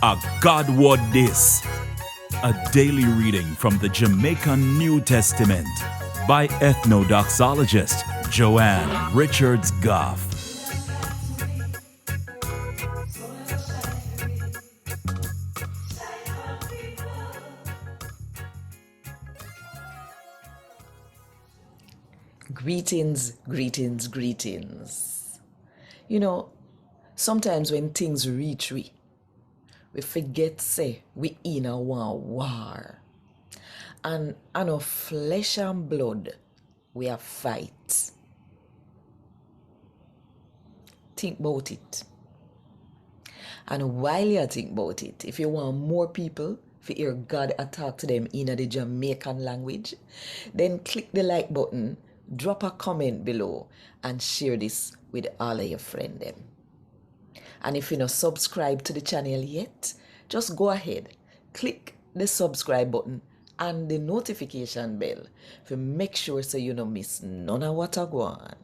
A God Word This, a daily reading from the Jamaican New Testament by Ethnodoxologist Joanne Richards Goffe. Greetings, greetings, greetings. You know, sometimes when things reach we forget say we in a war. And of flesh and blood we are fight. Think about it. And while you think about it, if you want more people to hear God talk to them in the Jamaican language, then click the like button, drop a comment below, and share this with all of your friends. And if you're not subscribed to the channel yet, just go ahead, click the subscribe button and the notification bell to make sure so you don't miss none of what I go on.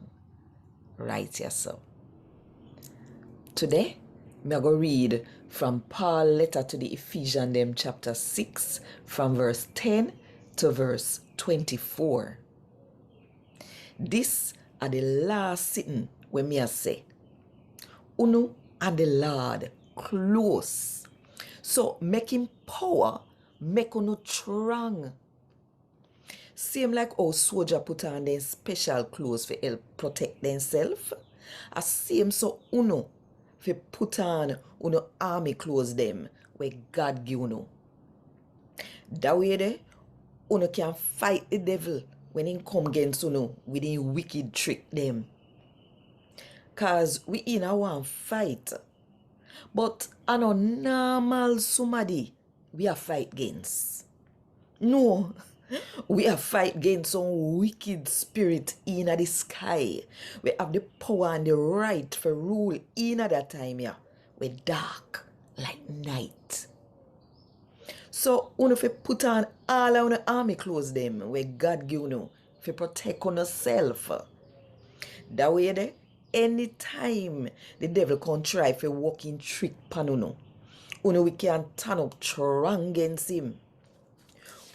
Right, yourself. Today, I'm going to read from Paul's letter to the Ephesians, them chapter 6, from verse 10 to verse 24. This are the last sitting when me say, Unu and the Lord close. So making power, make unu strong. Same like how soldier put on their special clothes for help protect themselves. As same so unu for put on unu army clothes them where God give unu. That way there, unu can fight the devil when he come against unu with a wicked trick them. Cause we in a one fight. But I know normal somebody we are fight against. No, we are fight against some wicked spirit in the sky. We have the power and the right for rule in that time here. We dark like night. So you fi put on all of the army clothes them where God give you for protect on yourself. That way there, anytime the devil can try for walking trick pan uno we can turn up strong against him.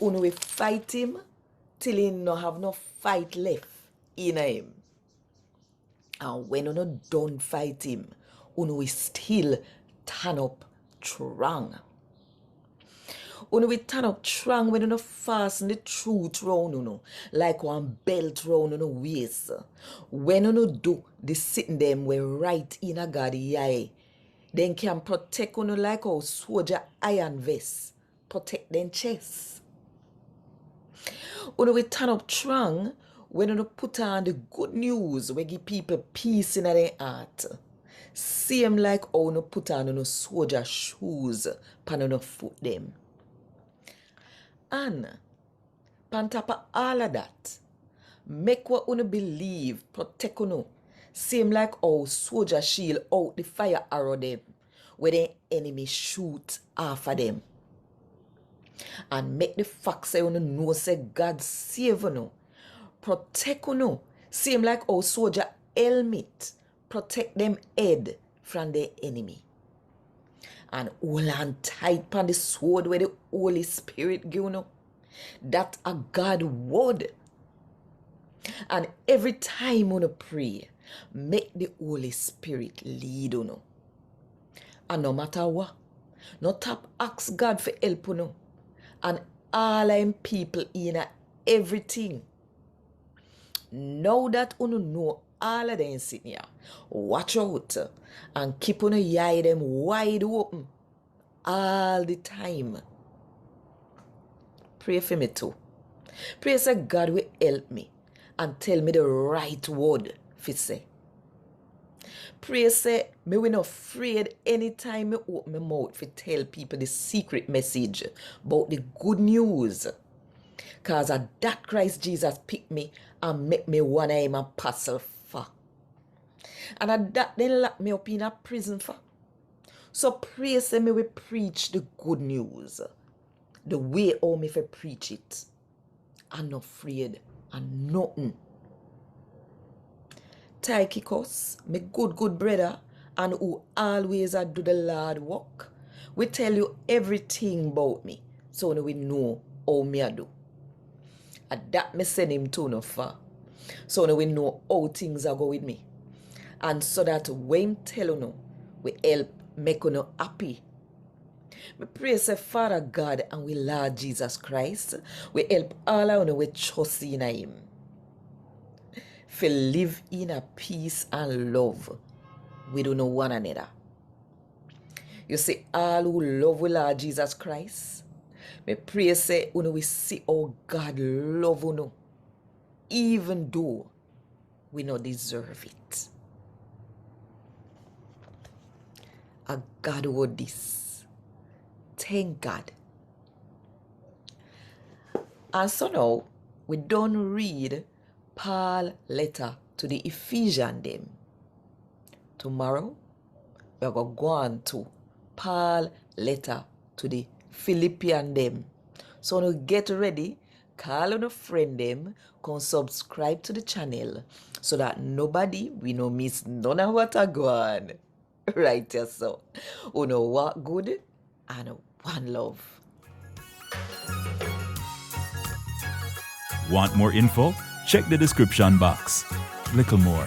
Uno we fight him till he no have no fight left in him. And when uno don't fight him, uno we still turn up strong. Uno we turn up strong when uno fasten the truth round uno like one belt round uno waist. When uno do the sitting them we right in a God eye, then can protect uno like how soldier iron vest protect them chest. Uno we turn up strong when uno put on the good news we give people peace in their heart. Same like how uno put on uno soldier shoes pan uno foot them. And pan top of all of that, make what uno believe protect uno. Same like how soldier shield out the fire arrow them where the enemy shoot after them. And make the fact say uno know say God save uno. Protect uno. Same like how soldier helmet protect them head from the enemy. And hold on tight pan the sword where the Holy Spirit give uno. That a God word. And every time uno pray, make the Holy Spirit lead uno. And no matter what, no tap ask God for help uno. And all them people in everything. Now that uno know all of them sitting here, watch out and keep uno eye them wide open all the time. Pray for me too. Pray say God will help me and tell me the right word for say. Pray say me we not afraid anytime me open my mouth for tell people the secret message about the good news. Cause of that Christ Jesus pick me and make me one of him apostle for. And at that then lock me up in a prison for. So pray say me we preach the good news. The way how me for preach it. I'm not afraid and nothing. Tychicus, my good brother, and who always do the Lord work, We tell you everything about me. So we know how me I do. And that me send him to no far. So we know how things are going with me. And so that when tell you, we help make you happy. We pray, say, Father God and we Lord Jesus Christ, we help all of you we trust in him. For live in a peace and love we don't know one another. You see, all who love we Lord Jesus Christ, me pray, say, we see how God love you, even though we not deserve it. A God word this. Thank God. And so now, we don't read Paul letter to the Ephesians them. Tomorrow, we are going to go on to Paul letter to the Philippians them. So now get ready, call on a friend them, come subscribe to the channel so that nobody we no miss none of what I go on. Right here, so. What good and one love. Want more info? Check the description box. Little more.